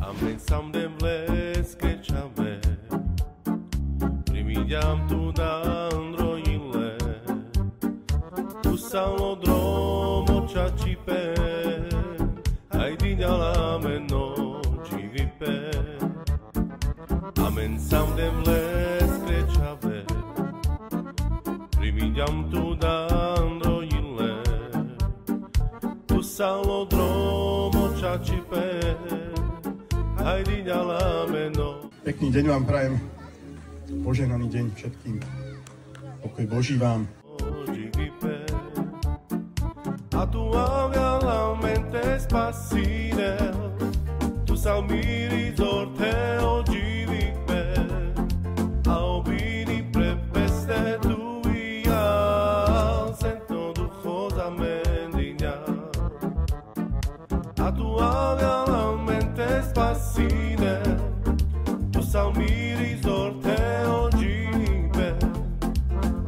Amen someday bless kečave Primidiam tu dandroile Tu salodromo čačipe Ai dignalame no civipe Amen someday bless kečave Primidiam tu dandroile Tu salodromo čačipe Pekný deň vám prajem, požehnaný deň všetkým. Pokoj Boží vám. A tu avea la mente spasire, tu salmi risorte oggi vive, a obini prepeste tuia, sento duchosa mendigna. A tu avea la mente spasire, tu salmi risorte oggi vive,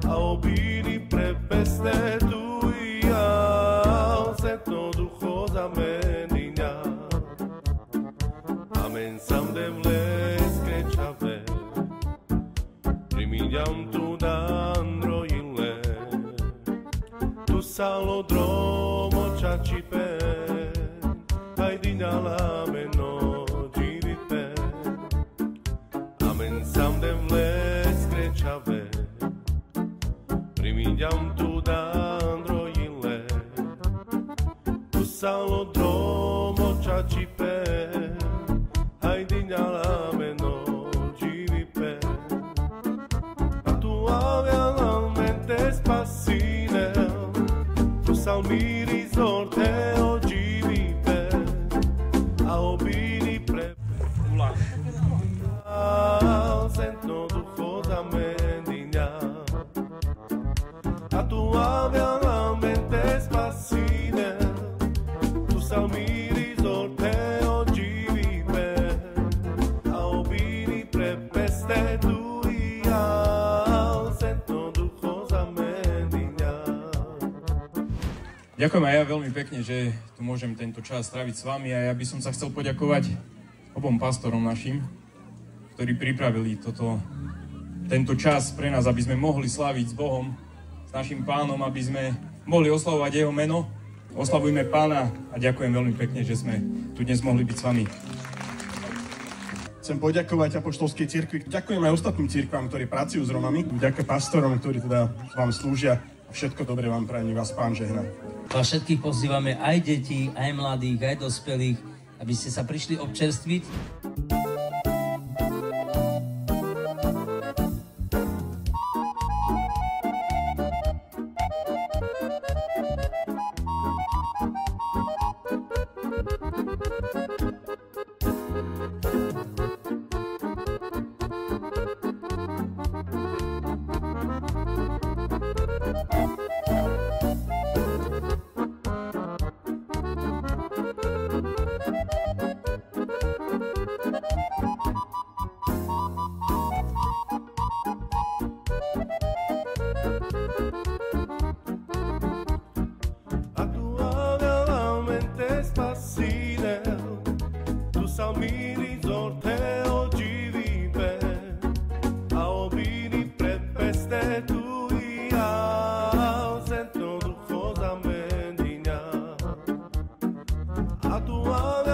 a obini prepeste tuia, sento duchosa mendigna. Amen sam devles krečave, primidiam tu dandroile, tu salodromo čačipe, ai dignalame no civipe. Amen sam devles krečave, primidiam tu dandroile, tu salodromo čačipe, ai dignalame no civipe. A tu avea la mente spasine, tu salmi risorte oggi vive, a obini pre sento duchosa mendigna. A tu avea la mente spasine, tu salmi risorte oggi vive, a obini prepeste tuia, sento duchosa mendigna. Ďakujem aj ja veľmi pekne, že tu môžem tento čas stráviť s vami a ja by som sa chcel poďakovať obom pastorom našim, ktorí pripravili tento čas pre nás, aby sme mohli sláviť s Bohom, s našim Pánom, aby sme mohli oslavovať Jeho meno. Oslavujme Pána a ďakujem veľmi pekne, že sme tu dnes mohli byť s vami. Chcem poďakovať Apoštolskej cirkvi. Ďakujem aj ostatným cirkvám, ktorí pracujú s Romami. Ďakujem pastorom, ktorí teda vám slúžia. Všetko dobre vám prajem, vás Pán žehná. A všetkých pozývame aj detí, aj mladých, aj dospelých, aby ste sa prišli občerstviť. Salmi risorte oggi vive, a obini prepeste tuia, sento duchosa mendigna. A tua